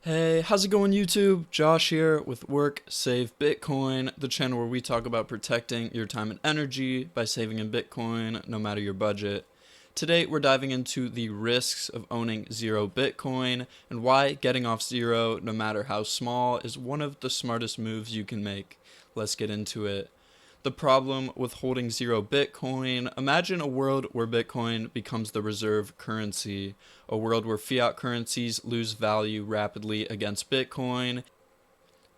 Hey, how's it going, YouTube? Josh here with Work Save Bitcoin, the channel where we talk about protecting your time and energy by saving in Bitcoin no matter your budget. Today, we're diving into the risks of owning zero Bitcoin and why getting off zero, no matter how small, is one of the smartest moves you can make. Let's get into it. The problem with holding zero Bitcoin: imagine a world where Bitcoin becomes the reserve currency, a world where fiat currencies lose value rapidly against Bitcoin.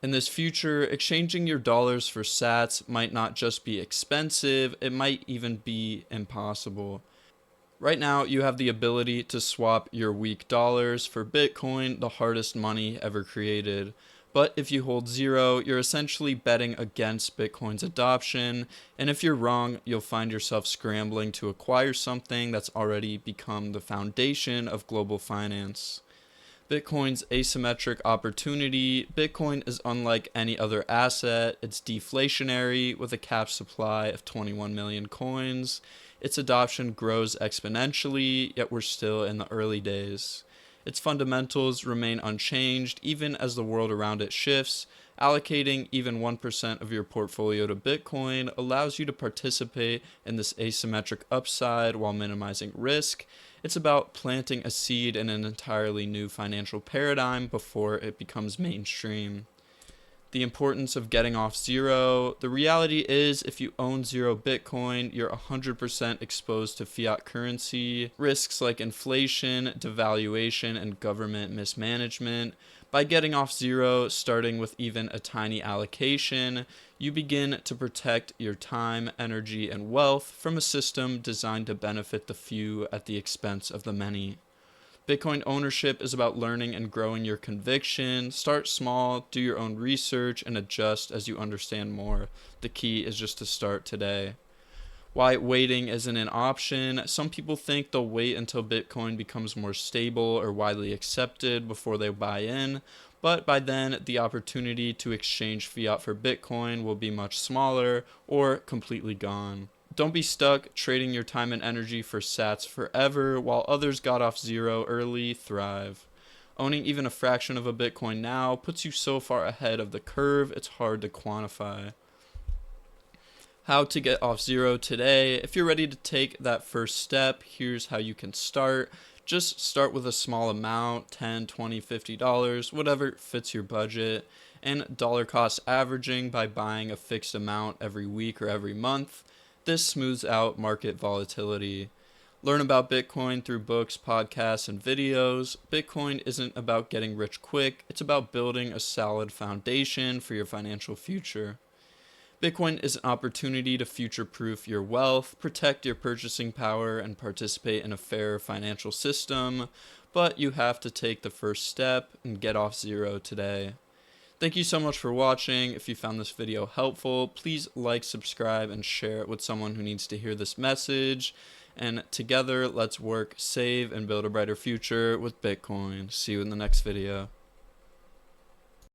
In this future, exchanging your dollars for sats might not just be expensive, it might even be impossible. Right now, you have the ability to swap your weak dollars for Bitcoin, the hardest money ever created. But if you hold zero, you're essentially betting against Bitcoin's adoption, and if you're wrong, you'll find yourself scrambling to acquire something that's already become the foundation of global finance. Bitcoin's asymmetric opportunity: Bitcoin is unlike any other asset. It's deflationary with a capped supply of 21 million coins. Its adoption grows exponentially, yet we're still in the early days. Its fundamentals remain unchanged even as the world around it shifts. Allocating even 1% of your portfolio to Bitcoin allows you to participate in this asymmetric upside while minimizing risk. It's about planting a seed in an entirely new financial paradigm before it becomes mainstream. The importance of getting off zero: the reality is, if you own zero Bitcoin, you're 100% exposed to fiat currency, risks like inflation, devaluation, and government mismanagement. By getting off zero, starting with even a tiny allocation, you begin to protect your time, energy, and wealth from a system designed to benefit the few at the expense of the many. Bitcoin ownership is about learning and growing your conviction. Start small, do your own research, and adjust as you understand more. The key is just to start today. Why waiting isn't an option: some people think they'll wait until Bitcoin becomes more stable or widely accepted before they buy in, but by then the opportunity to exchange fiat for Bitcoin will be much smaller or completely gone. Don't be stuck trading your time and energy for sats forever. While others got off zero early, thrive. Owning even a fraction of a Bitcoin now puts you so far ahead of the curve, it's hard to quantify. How to get off zero today: if you're ready to take that first step, here's how you can start. Just start with a small amount, $10, $20, $50, whatever fits your budget, and dollar cost averaging by buying a fixed amount every week or every month. This smooths out market volatility. Learn about Bitcoin through books, podcasts, and videos. Bitcoin isn't about getting rich quick, it's about building a solid foundation for your financial future. Bitcoin is an opportunity to future-proof your wealth, protect your purchasing power, and participate in a fair financial system, but you have to take the first step and get off zero today. Thank you so much for watching. If you found this video helpful, please like, subscribe, and share it with someone who needs to hear this message. And together, let's work, save, and build a brighter future with Bitcoin. See you in the next video.